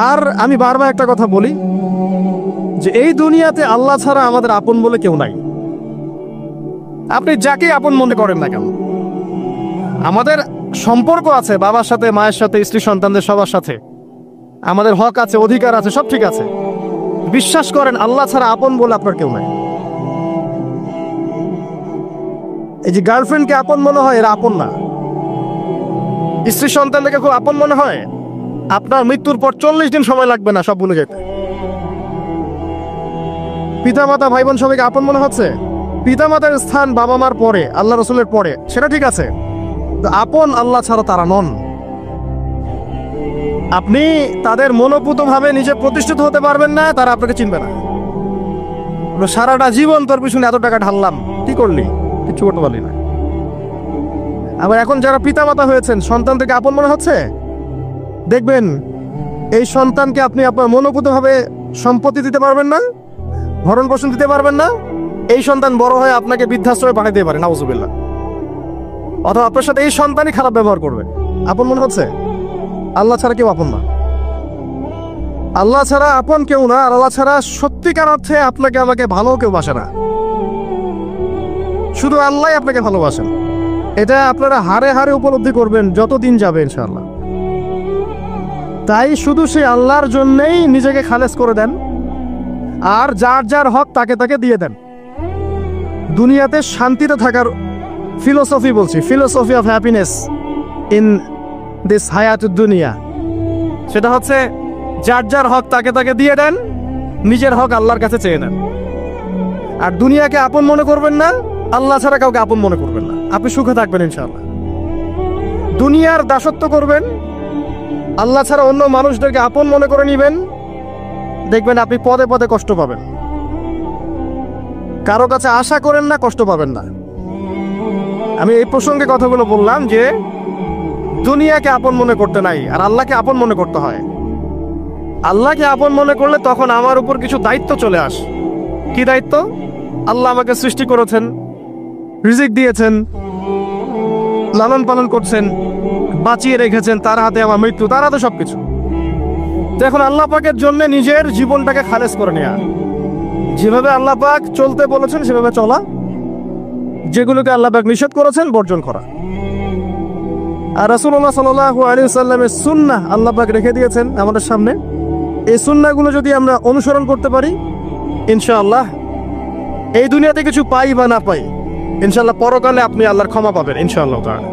আর আমি বারবার একটা কথা বলি যে এই দুনিয়াতে আল্লাহ ছাড়া আমাদের আপন বলে কেউ নাই। আপনি যাকে আপন মনে করেন না কেন, আমাদের সম্পর্ক আছে বাবার সাথে, মায়ের সাথে, স্ত্রী সন্তানদের সবার সাথে, আমাদের হক আছে, অধিকার আছে, সব ঠিক আছে। বিশ্বাস করেন আল্লাহ ছাড়া আপন বলে আপনার কেউ নাই। এই যে গার্লফ্রেন্ডকে আপন মনে হয়, এরা আপন না। স্ত্রী সন্তানকে খুব আপন মনে হয়, আপনার মৃত্যুর পর 40 দিন সময় লাগবে না সব ভুলে যেতে। পিতামাতা, ভাই বোন সবাইকে আপন মনে হচ্ছে। পিতামাতার স্থান বাবা মার পরে, আল্লাহ রসুলের পরে, সেটা ঠিক আছে। আপন আল্লাহ ছাড়া তারা নন। আপনি তাদের মনোপুতভাবে নিজে প্রতিষ্ঠিত হতে পারবেন না, তারা আপনাকে চিনবে না। সারাটা জীবন তোর পিছনে এত টাকা ঢাললাম, কি করলি? কিছু করতে পারলি না। আবার এখন যারা পিতামাতা হয়েছেন, সন্তান থেকে আপন মনে হচ্ছে, দেখবেন এই সন্তানকে আপনি আপনার মনোপুতভাবে সম্পত্তি দিতে পারবেন না, ভরণ পোষণ দিতে পারবেন না। এই সন্তান বড় হয়ে আপনাকে বৃদ্ধাশ্রমে পাঠিয়ে দিতে পারে, নাউজুবিল্লাহ। অথবা আপনার সাথে এই সন্তানই খারাপ ব্যবহার করবে। আপন মনে হচ্ছে? আল্লাহ ছাড়া কেউ আপন না। আল্লাহ ছাড়া আপন কেউ না। আর আল্লাহ ছাড়া সত্যিকার অর্থে আপনাকে আমাকে ভালো কেউ বাসে না। শুধু আল্লাহ আপনাকে ভালোবাসেন। এটা আপনারা হারে হারে উপলব্ধি করবেন যত দিন যাবে ইনশাআল্লাহ। তাই শুধু সেই আল্লাহর জন্যই নিজেকে খালেস করে দেন, আর যার যার হক তাকে তাকে দিয়ে দেন। দুনিয়াতে শান্তিতে থাকার ফিলোসফি বলছি, philosophy of happiness in this হায়াতুদ দুনিয়া, সেটা হচ্ছে যার যার হক তাকে তাকে দিয়ে দেন, নিজের হক আল্লাহর কাছে চেয়ে নেন। আর দুনিয়াকে আপন মনে করবেন না, আল্লাহ ছাড়া কাউকে আপন মনে করবেন না। আপনি সুখে থাকবেন ইনশাআল্লাহ। দুনিয়ার দাসত্ব করবেন, আল্লাহ ছাড়া অন্য মানুষদেরকে আপন মনে করে নেবেন, দেখবেন আপনি পদে পদে কষ্ট পাবেন। কারো কাছে আশা করেন না, কষ্ট পাবেন না। আমি এই প্রসঙ্গে কথাগুলো বললাম যে দুনিয়াকে আপন মনে করতে নাই, আর আল্লাহকে আপন মনে করতে হয়। আল্লাহকে আপন মনে করলে তখন আমার উপর কিছু দায়িত্ব চলে আসে। কি দায়িত্ব? আল্লাহ আমাকে সৃষ্টি করেছেন, রিজিক দিয়েছেন, লালন পালন করছেন, বাঁচিয়ে রেখেছেন, তার হাতে আমার মৃত্যু, তার হাতে সবকিছু। তো এখন আল্লাহ পাকের জন্য নিজের জীবনটাকে খালেস করে নেওয়া, যেভাবে আল্লাহ পাক চলতে বলেছেন সেভাবে চলা, যেগুলোকে আল্লাহ পাক নিষেধ করেছেন বর্জন করা। আর রাসূলুল্লাহ সাল্লাল্লাহু আলাইহি ওয়াসাল্লামের সুন্নাহ আল্লাহ পাক রেখে দিয়েছেন আমাদের সামনে। এই সুন্নাহগুলো যদি আমরা অনুসরণ করতে পারি, ইনশাআল্লাহ এই দুনিয়াতে কিছু পাই বা না পাই, ইনশাআল্লাহ পরকালে আপনি আল্লাহর ক্ষমা পাবেন ইনশাআল্লাহ তাআলা।